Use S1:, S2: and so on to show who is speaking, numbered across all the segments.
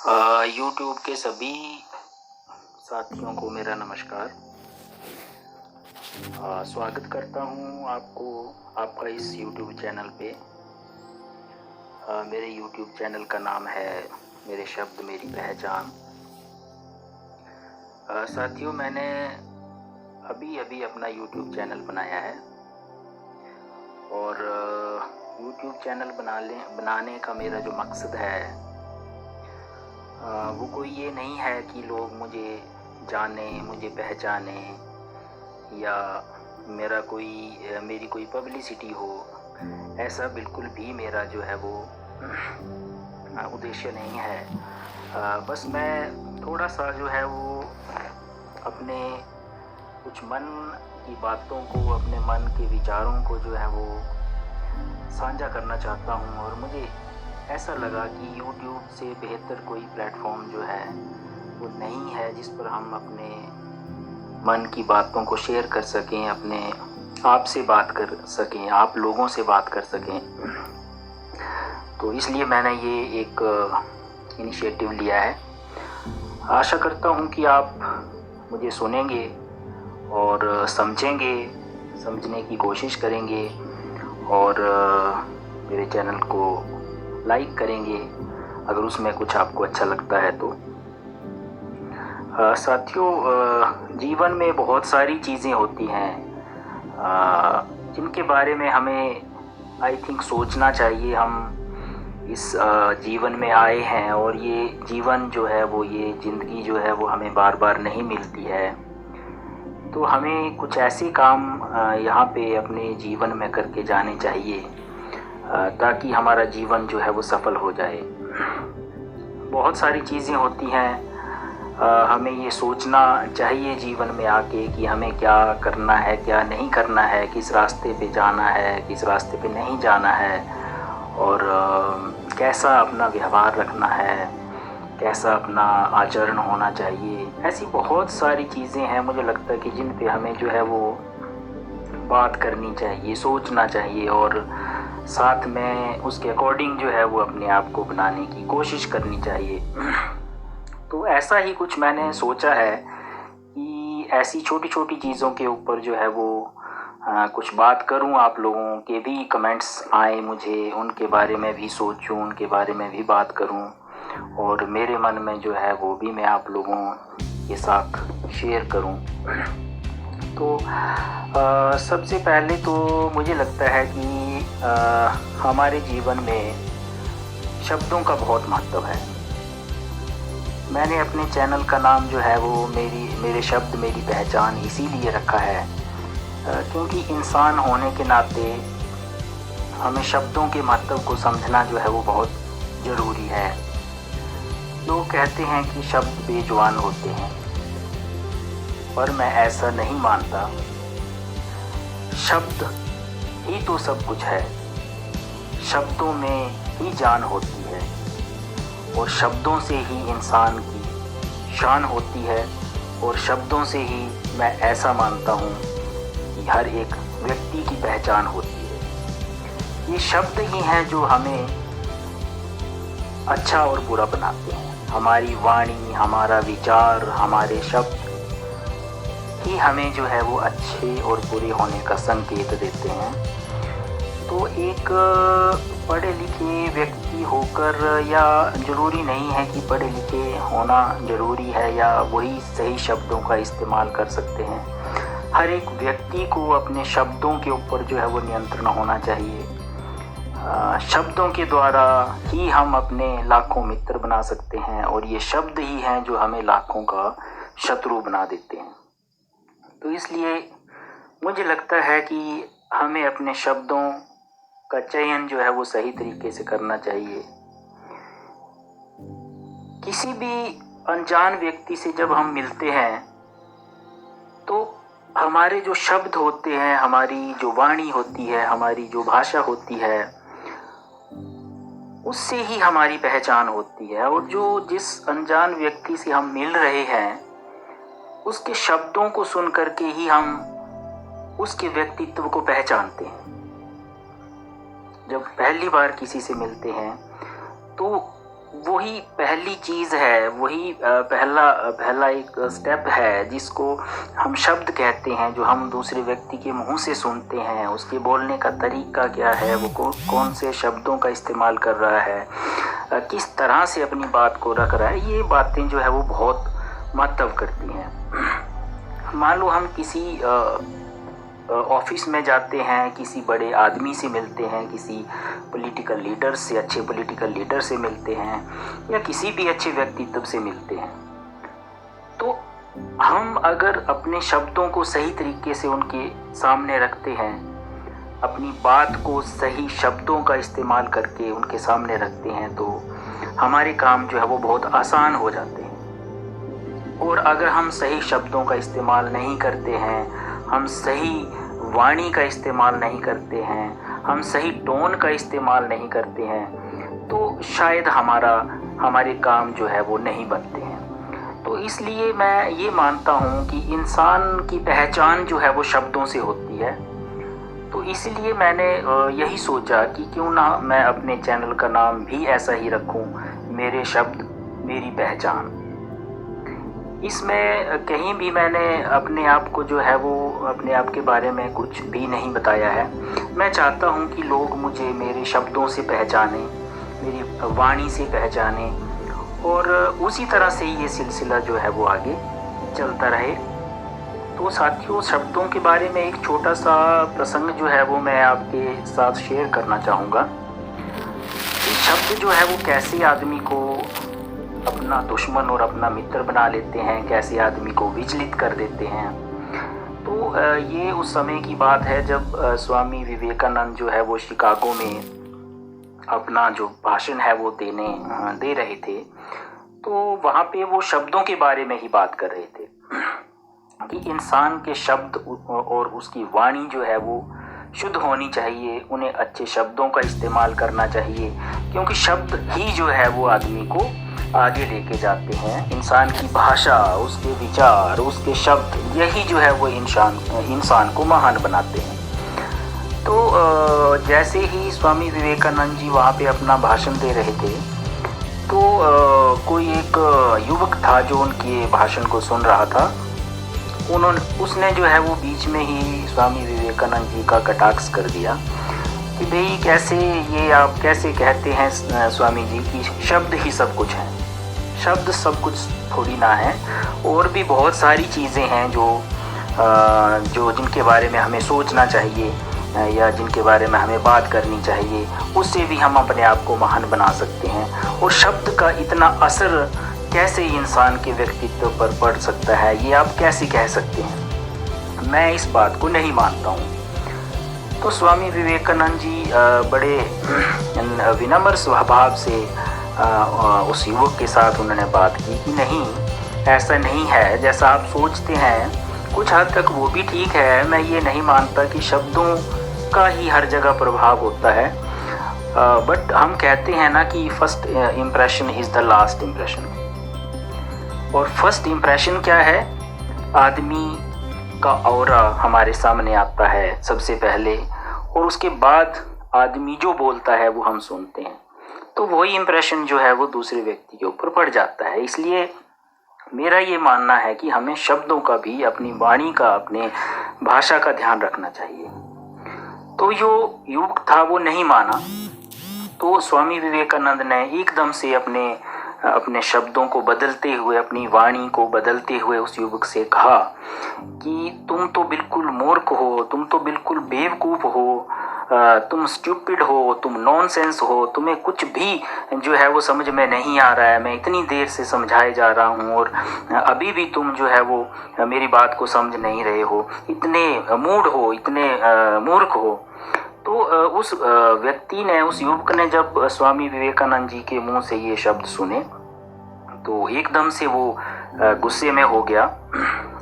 S1: YouTube के सभी साथियों को मेरा नमस्कार। स्वागत करता हूँ आपका इस यूट्यूब चैनल पे। मेरे यूट्यूब चैनल का नाम है मेरे शब्द मेरी पहचान। साथियों, मैंने अभी अपना यूट्यूब चैनल बनाया है और यूट्यूब चैनल बनाने का मेरा जो मकसद है वो कोई ये नहीं है कि लोग मुझे जाने, मुझे पहचाने या मेरी कोई पब्लिसिटी हो। ऐसा बिल्कुल भी मेरा जो है वो उद्देश्य नहीं है। बस मैं थोड़ा सा जो है वो अपने कुछ मन की बातों को, अपने मन के विचारों को जो है वो साझा करना चाहता हूँ। और मुझे ऐसा लगा कि YouTube से बेहतर कोई प्लेटफॉर्म जो है वो नहीं है जिस पर हम अपने मन की बातों को शेयर कर सकें, अपने आप से बात कर सकें, आप लोगों से बात कर सकें। तो इसलिए मैंने ये एक इनिशिएटिव लिया है। आशा करता हूँ कि आप मुझे सुनेंगे और समझने की कोशिश करेंगे और मेरे चैनल को लाइक करेंगे अगर उसमें कुछ आपको अच्छा लगता है तो। साथियों, जीवन में बहुत सारी चीज़ें होती हैं जिनके बारे में हमें आई थिंक सोचना चाहिए। हम इस जीवन में आए हैं और ये जीवन जो है वो, ये ज़िंदगी जो है वो हमें बार बार नहीं मिलती है। तो हमें कुछ ऐसे काम यहाँ पे अपने जीवन में करके जाने चाहिए ताकि हमारा जीवन जो है वो सफल हो जाए। बहुत सारी चीज़ें होती हैं, हमें ये सोचना चाहिए जीवन में आके कि हमें क्या करना है, क्या नहीं करना है, किस रास्ते पे जाना है, किस रास्ते पे नहीं जाना है और कैसा अपना व्यवहार रखना है, कैसा अपना आचरण होना चाहिए। ऐसी बहुत सारी चीज़ें हैं, मुझे लगता है कि जिन पे हमें जो है वो बात करनी चाहिए, सोचना चाहिए और साथ में उसके अकॉर्डिंग जो है वो अपने आप को बनाने की कोशिश करनी चाहिए। तो ऐसा ही कुछ मैंने सोचा है कि ऐसी छोटी छोटी चीज़ों के ऊपर जो है वो कुछ बात करूं। आप लोगों के भी कमेंट्स आए मुझे, उनके बारे में भी सोचूं, उनके बारे में भी बात करूं और मेरे मन में जो है वो भी मैं आप लोगों के साथ शेयर करूं। तो सबसे पहले तो मुझे लगता है कि हमारे जीवन में शब्दों का बहुत महत्व है। मैंने अपने चैनल का नाम जो है वो मेरे शब्द मेरी पहचान इसीलिए रखा है क्योंकि इंसान होने के नाते हमें शब्दों के महत्व को समझना जो है वो बहुत ज़रूरी है। लोग कहते हैं कि शब्द बेजुबान होते हैं, पर मैं ऐसा नहीं मानता। शब्द ही तो सब कुछ है, शब्दों में ही जान होती है और शब्दों से ही इंसान की शान होती है और शब्दों से ही मैं ऐसा मानता हूँ कि हर एक व्यक्ति की पहचान होती है। ये शब्द ही हैं जो हमें अच्छा और बुरा बनाते हैं। हमारी वाणी, हमारा विचार, हमारे शब्द ही हमें जो है वो अच्छे और बुरे होने का संकेत देते हैं। तो एक पढ़े लिखे व्यक्ति होकर, या ज़रूरी नहीं है कि पढ़े लिखे होना ज़रूरी है या वही सही शब्दों का इस्तेमाल कर सकते हैं। हर एक व्यक्ति को अपने शब्दों के ऊपर जो है वो नियंत्रण होना चाहिए। शब्दों के द्वारा ही हम अपने लाखों मित्र बना सकते हैं और ये शब्द ही हैं जो हमें लाखों का शत्रु बना देते हैं। तो इसलिए मुझे लगता है कि हमें अपने शब्दों का चयन जो है वो सही तरीके से करना चाहिए। किसी भी अनजान व्यक्ति से जब हम मिलते हैं तो हमारे जो शब्द होते हैं, हमारी जो वाणी होती है, हमारी जो भाषा होती है, उससे ही हमारी पहचान होती है। और जिस अनजान व्यक्ति से हम मिल रहे हैं उसके शब्दों को सुन करके ही हम उसके व्यक्तित्व को पहचानते हैं। जब पहली बार किसी से मिलते हैं तो वही पहली चीज़ है, वही पहला एक स्टेप है जिसको हम शब्द कहते हैं, जो हम दूसरे व्यक्ति के मुंह से सुनते हैं। उसके बोलने का तरीका क्या है, वो कौन से शब्दों का इस्तेमाल कर रहा है, किस तरह से अपनी बात को रख रहा है, ये बातें जो है वो बहुत महत्व करती हैं। मान लो हम किसी ऑफिस में जाते हैं, किसी बड़े आदमी से मिलते हैं, किसी पॉलिटिकल लीडर से, अच्छे पॉलिटिकल लीडर से मिलते हैं, या किसी भी अच्छे व्यक्तित्व से मिलते हैं, तो हम अगर अपने शब्दों को सही तरीके से उनके सामने रखते हैं, अपनी बात को सही शब्दों का इस्तेमाल करके उनके सामने रखते हैं, तो हमारे काम जो है वो बहुत आसान हो जाते हैं। और अगर हम सही शब्दों का इस्तेमाल नहीं करते हैं, हम सही वाणी का इस्तेमाल नहीं करते हैं, हम सही टोन का इस्तेमाल नहीं करते हैं, तो शायद हमारे काम जो है वो नहीं बनते हैं। तो इसलिए मैं ये मानता हूँ कि इंसान की पहचान जो है वो शब्दों से होती है। तो इसलिए मैंने यही सोचा कि क्यों ना मैं अपने चैनल का नाम भी ऐसा ही रखूँ, मेरे शब्द मेरी पहचान। इसमें कहीं भी मैंने अपने आप को जो है वो अपने आप के बारे में कुछ भी नहीं बताया है। मैं चाहता हूँ कि लोग मुझे मेरे शब्दों से पहचानें, मेरी वाणी से पहचानें, और उसी तरह से ये सिलसिला जो है वो आगे चलता रहे। तो साथियों, शब्दों के बारे में एक छोटा सा प्रसंग जो है वो मैं आपके साथ शेयर करना चाहूँगा। शब्द जो है वो कैसे आदमी को अपना दुश्मन और अपना मित्र बना लेते हैं, कैसे आदमी को विचलित कर देते हैं। तो ये उस समय की बात है जब स्वामी विवेकानंद जो है वो शिकागो में अपना जो भाषण है वो दे रहे थे। तो वहाँ पे वो शब्दों के बारे में ही बात कर रहे थे कि इंसान के शब्द और उसकी वाणी जो है वो शुद्ध होनी चाहिए, उन्हें अच्छे शब्दों का इस्तेमाल करना चाहिए, क्योंकि शब्द ही जो है वो आदमी को आगे लेके जाते हैं। इंसान की भाषा, उसके विचार, उसके शब्द, यही जो है वो इंसान को महान बनाते हैं। तो जैसे ही स्वामी विवेकानंद जी वहाँ पे अपना भाषण दे रहे थे, तो कोई एक युवक था जो उनके भाषण को सुन रहा था। उसने जो है वो बीच में ही स्वामी विवेकानंद जी का कटाक्ष कर दिया कि भाई कैसे ये आप कैसे कहते हैं स्वामी जी कि शब्द ही सब कुछ है। शब्द सब कुछ थोड़ी ना है, और भी बहुत सारी चीज़ें हैं जो जिनके बारे में हमें सोचना चाहिए या जिनके बारे में हमें बात करनी चाहिए, उससे भी हम अपने आप को महान बना सकते हैं। और शब्द का इतना असर कैसे इंसान के व्यक्तित्व पर पड़ सकता है, ये आप कैसे कह सकते हैं? मैं इस बात को नहीं मानता हूँ। तो स्वामी विवेकानंद जी बड़े विनम्र स्वभाव से उस युवक के साथ उन्होंने बात की कि नहीं, ऐसा नहीं है जैसा आप सोचते हैं। कुछ हद तक वो भी ठीक है। मैं ये नहीं मानता कि शब्दों का ही हर जगह प्रभाव होता है, बट हम कहते हैं ना कि first impression is the last impression. और फर्स्ट इम्प्रेशन क्या है? आदमी का ऑरा हमारे सामने आता है सबसे पहले, और उसके बाद आदमी जो बोलता है वो हम सुनते हैं। तो वही इम्प्रेशन जो है वो दूसरे व्यक्ति के ऊपर पड़ जाता है। इसलिए मेरा ये मानना है कि हमें शब्दों का भी, अपनी वाणी का, अपने भाषा का ध्यान रखना चाहिए। तो जो युवक था वो नहीं माना, तो स्वामी विवेकानंद ने एकदम से अपने शब्दों को बदलते हुए, अपनी वाणी को बदलते हुए उस युवक से कहा कि तुम तो बिल्कुल मूर्ख हो, तुम तो बिल्कुल बेवकूफ़ हो, तुम स्टूपिड हो, तुम नॉनसेंस हो, तुम्हें कुछ भी जो है वो समझ में नहीं आ रहा है। मैं इतनी देर से समझाए जा रहा हूँ और अभी भी तुम जो है वो मेरी बात को समझ नहीं रहे हो, इतने मूढ़ हो, इतने मूर्ख हो। तो उस व्यक्ति ने, उस युवक ने जब स्वामी विवेकानंद जी के मुंह से ये शब्द सुने, तो एकदम से वो गुस्से में हो गया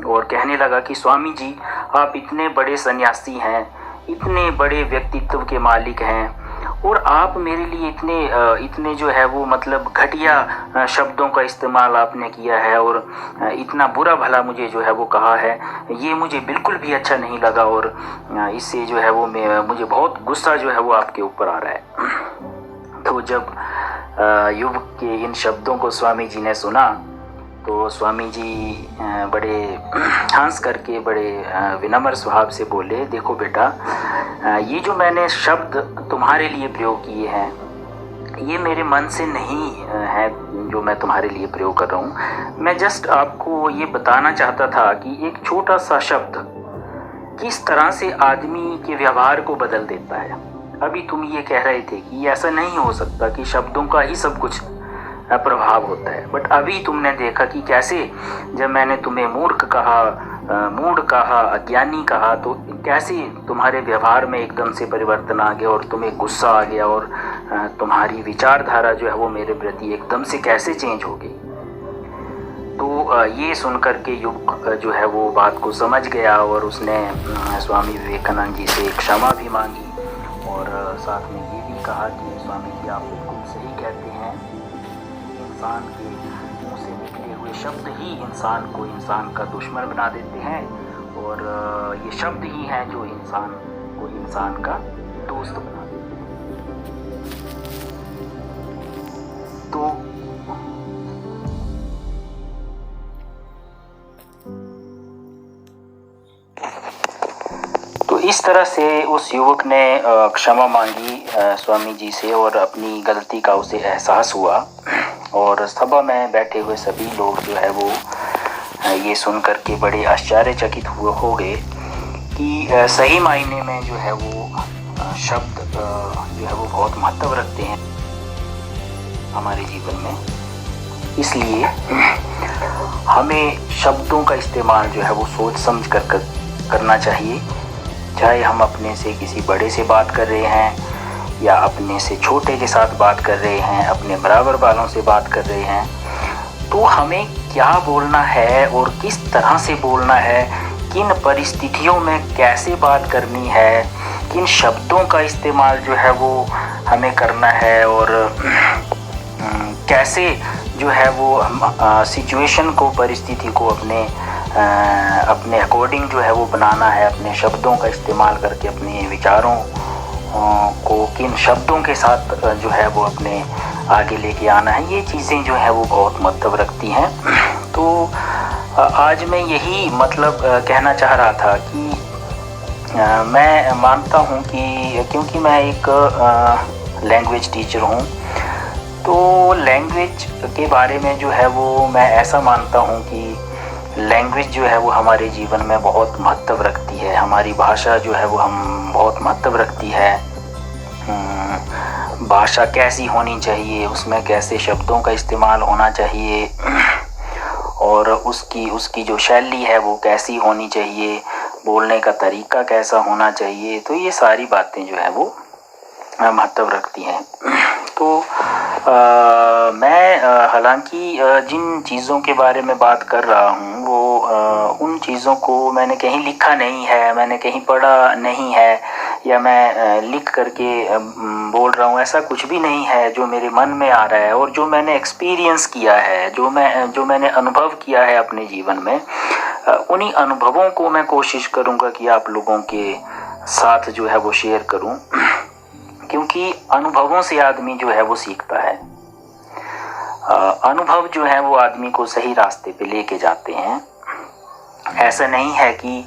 S1: और कहने लगा कि स्वामी जी, आप इतने बड़े सन्यासी हैं, इतने बड़े व्यक्तित्व के मालिक हैं, और आप मेरे लिए इतने जो है वो मतलब घटिया शब्दों का इस्तेमाल आपने किया है, और इतना बुरा भला मुझे जो है वो कहा है, ये मुझे बिल्कुल भी अच्छा नहीं लगा, और इससे जो है वो मुझे बहुत गुस्सा जो है वो आपके ऊपर आ रहा है। तो जब युवक के इन शब्दों को स्वामी जी ने सुना तो स्वामी जी बड़े हंस करके बड़े विनम्र स्वभाव से बोले, देखो बेटा, ये जो मैंने शब्द तुम्हारे लिए प्रयोग किए हैं ये मेरे मन से नहीं है जो मैं तुम्हारे लिए प्रयोग कर रहा हूँ। मैं जस्ट आपको ये बताना चाहता था कि एक छोटा सा शब्द किस तरह से आदमी के व्यवहार को बदल देता है। अभी तुम ये कह रहे थे कि ऐसा नहीं हो सकता कि शब्दों का ही सब कुछ प्रभाव होता है, बट अभी तुमने देखा कि कैसे जब मैंने तुम्हें मूर्ख कहा, मूढ़ कहा, अज्ञानी कहा, तो कैसे तुम्हारे व्यवहार में एकदम से परिवर्तन आ गया और तुम्हें गुस्सा आ गया और तुम्हारी विचारधारा जो है वो मेरे प्रति एकदम से कैसे चेंज हो गई। तो ये सुनकर के युवक जो है वो बात को समझ गया और उसने स्वामी विवेकानंद जी से क्षमा भी मांगी और साथ में ये भी कहा कि स्वामी जी आप बिल्कुल सही कहते हैं, इंसान के मुंह से निकले हुए शब्द ही इंसान को इंसान का दुश्मन बना देते हैं और ये शब्द ही हैं जो इंसान को इंसान का दोस्त बना देते हैं। तो इस तरह से उस युवक ने क्षमा मांगी स्वामी जी से और अपनी गलती का उसे एहसास हुआ और सभा में बैठे हुए सभी लोग जो है वो ये सुन कर के बड़े आश्चर्यचकित हो गए कि सही मायने में जो है वो शब्द जो है वो बहुत महत्व रखते हैं हमारे जीवन में। इसलिए हमें शब्दों का इस्तेमाल जो है वो सोच समझ कर करना चाहिए, चाहे हम अपने से किसी बड़े से बात कर रहे हैं या अपने से छोटे के साथ बात कर रहे हैं, अपने बराबर वालों से बात कर रहे हैं, तो हमें क्या बोलना है और किस तरह से बोलना है, किन परिस्थितियों में कैसे बात करनी है, किन शब्दों का इस्तेमाल जो है वो हमें करना है और कैसे जो है वो सिचुएशन को, परिस्थिति को अपने अकॉर्डिंग जो है वो बनाना है, अपने शब्दों का इस्तेमाल करके अपने विचारों को किन शब्दों के साथ जो है वो अपने आगे लेके आना है, ये चीज़ें जो है वो बहुत महत्व रखती हैं। तो आज मैं यही मतलब कहना चाह रहा था कि मैं मानता हूँ कि क्योंकि मैं एक लैंग्वेज टीचर हूँ, तो लैंग्वेज के बारे में जो है वो मैं ऐसा मानता हूँ कि लैंग्वेज जो है वो हमारे जीवन में बहुत महत्व रखती है। हमारी भाषा जो है वो हम बहुत महत्व रखती है। भाषा कैसी होनी चाहिए, उसमें कैसे शब्दों का इस्तेमाल होना चाहिए और उसकी जो शैली है वो कैसी होनी चाहिए, बोलने का तरीका कैसा होना चाहिए, तो ये सारी बातें जो है वो महत्व रखती हैं। तो मैं हालांकि जिन चीज़ों के बारे में बात कर रहा हूँ वो उन चीज़ों को मैंने कहीं लिखा नहीं है, मैंने कहीं पढ़ा नहीं है या मैं लिख करके बोल रहा हूँ, ऐसा कुछ भी नहीं है। जो मेरे मन में आ रहा है और जो मैंने एक्सपीरियंस किया है, जो मैंने अनुभव किया है अपने जीवन में, उन्हीं अनुभवों को मैं कोशिश करूँगा कि आप लोगों के साथ जो है वो शेयर करूँ, क्योंकि अनुभवों से आदमी जो है वो सीखता है। अनुभव जो है वो आदमी को सही रास्ते पे लेके जाते हैं। ऐसा नहीं है कि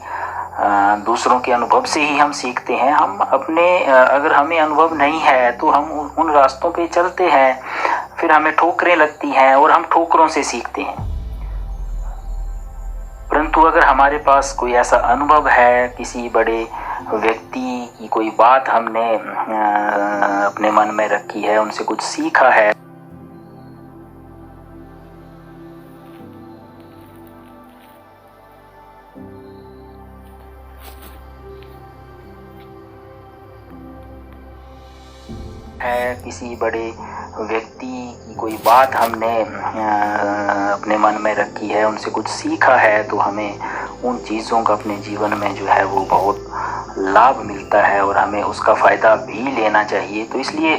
S1: दूसरों के अनुभव से ही हम सीखते हैं। हम अपने अगर हमें अनुभव नहीं है तो हम उन रास्तों पे चलते हैं, फिर हमें ठोकरें लगती हैं और हम ठोकरों से सीखते हैं। परंतु अगर हमारे पास कोई ऐसा अनुभव है, किसी बड़े व्यक्ति की कोई बात हमने अपने मन में रखी है, उनसे कुछ सीखा है, किसी बड़े व्यक्ति की कोई बात हमने अपने मन में रखी है, उनसे कुछ सीखा है, तो हमें उन चीज़ों का अपने जीवन में जो है वो बहुत लाभ मिलता है और हमें उसका फ़ायदा भी लेना चाहिए। तो इसलिए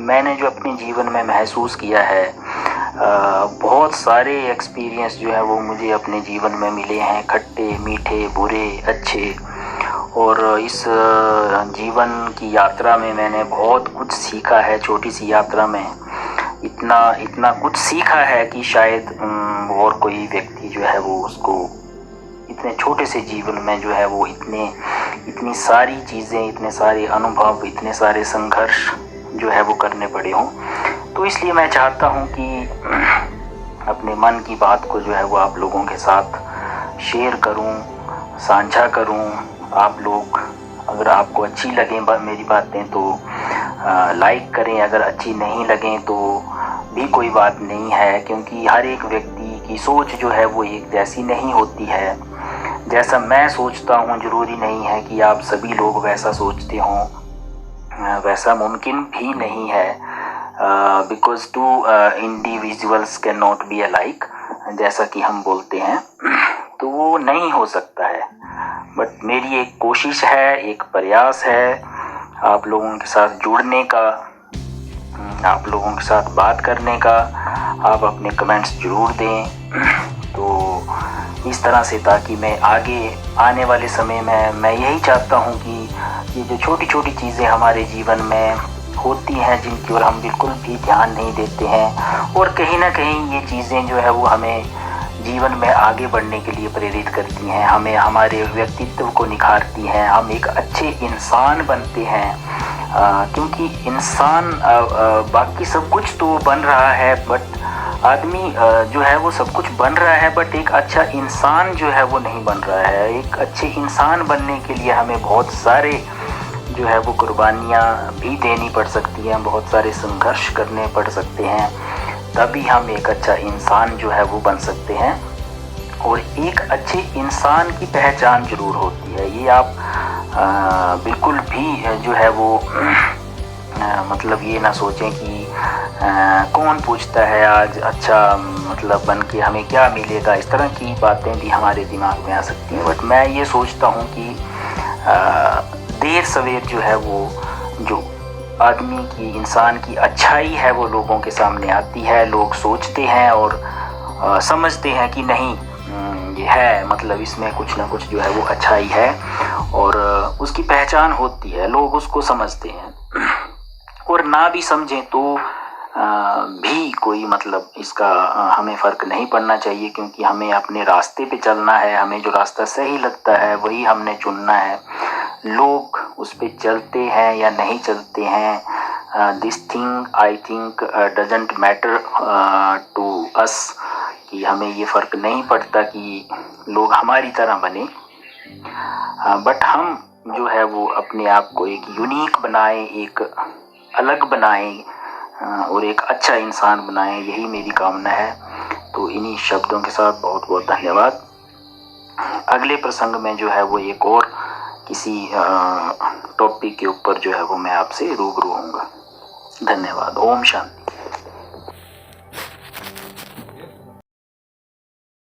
S1: मैंने जो अपने जीवन में महसूस किया है, बहुत सारे एक्सपीरियंस जो है वो मुझे अपने जीवन में मिले हैं, खट्टे मीठे बुरे अच्छे, और इस जीवन की यात्रा में मैंने बहुत कुछ सीखा है। छोटी सी यात्रा में इतना इतना कुछ सीखा है कि शायद और कोई व्यक्ति जो है वो उसको इतने छोटे से जीवन में जो है वो इतनी सारी चीज़ें, इतने सारे अनुभव, इतने सारे संघर्ष जो है वो करने पड़े हों। तो इसलिए मैं चाहता हूँ कि अपने मन की बात को जो है वो आप लोगों के साथ शेयर करूँ, साझा करूँ। आप लोग अगर आपको अच्छी लगें मेरी बातें तो लाइक करें, अगर अच्छी नहीं लगें तो भी कोई बात नहीं है, क्योंकि हर एक व्यक्ति की सोच जो है वो एक जैसी नहीं होती है। जैसा मैं सोचता हूँ ज़रूरी नहीं है कि आप सभी लोग वैसा सोचते हों, वैसा मुमकिन भी नहीं है, because two individuals can not be alike, जैसा कि हम बोलते हैं, तो वो नहीं हो सकता है। बट मेरी एक कोशिश है, एक प्रयास है आप लोगों के साथ जुड़ने का, आप लोगों के साथ बात करने का। आप अपने कमेंट्स ज़रूर दें, तो इस तरह से, ताकि मैं आगे आने वाले समय में मैं यही चाहता हूँ कि ये जो छोटी छोटी चीज़ें हमारे जीवन में होती हैं, जिनकी ओर हम बिल्कुल भी ध्यान नहीं देते हैं, और कहीं ना कहीं ये चीज़ें जो है वो हमें जीवन में आगे बढ़ने के लिए प्रेरित करती हैं, हमें हमारे व्यक्तित्व को निखारती हैं, हम एक अच्छे इंसान बनते हैं। क्योंकि इंसान बाकी सब कुछ तो बन रहा है, बट आदमी जो है वो सब कुछ बन रहा है, बट एक अच्छा इंसान जो है वो नहीं बन रहा है। एक अच्छे इंसान बनने के लिए हमें बहुत सारे जो है वो कुर्बानियाँ भी देनी पड़ सकती हैं, बहुत सारे संघर्ष करने पड़ सकते हैं, तभी हम एक अच्छा इंसान जो है वो बन सकते हैं। और एक अच्छे इंसान की पहचान ज़रूर होती है, ये आप बिल्कुल भी जो है वो मतलब ये ना सोचें कि कौन पूछता है आज अच्छा मतलब बन के हमें क्या मिलेगा, इस तरह की बातें भी हमारे दिमाग में आ सकती हैं। बट मैं ये सोचता हूँ कि देर सवेर जो है वो जो आदमी की, इंसान की अच्छाई है वो लोगों के सामने आती है, लोग सोचते हैं और समझते हैं कि नहीं ये है, मतलब इसमें कुछ ना कुछ जो है वो अच्छाई है, और उसकी पहचान होती है, लोग उसको समझते हैं। और ना भी समझें तो भी कोई मतलब इसका हमें फ़र्क नहीं पड़ना चाहिए, क्योंकि हमें अपने रास्ते पे चलना है, हमें जो रास्ता सही लगता है वही हमने चुनना है। लोग उस पे चलते हैं या नहीं चलते हैं, this thing I think doesn't matter to us, कि हमें ये फ़र्क नहीं पड़ता कि लोग हमारी तरह बने, बट हम जो है वो अपने आप को एक यूनिक बनाएं, एक अलग बनाएं, और एक अच्छा इंसान बनाएं, यही मेरी कामना है। तो इन्हीं शब्दों के साथ बहुत बहुत धन्यवाद। अगले प्रसंग में जो है वो एक और किसी टॉपिक के ऊपर जो है वो मैं आपसे रूबरू होऊंगा। धन्यवाद। ओम शांति।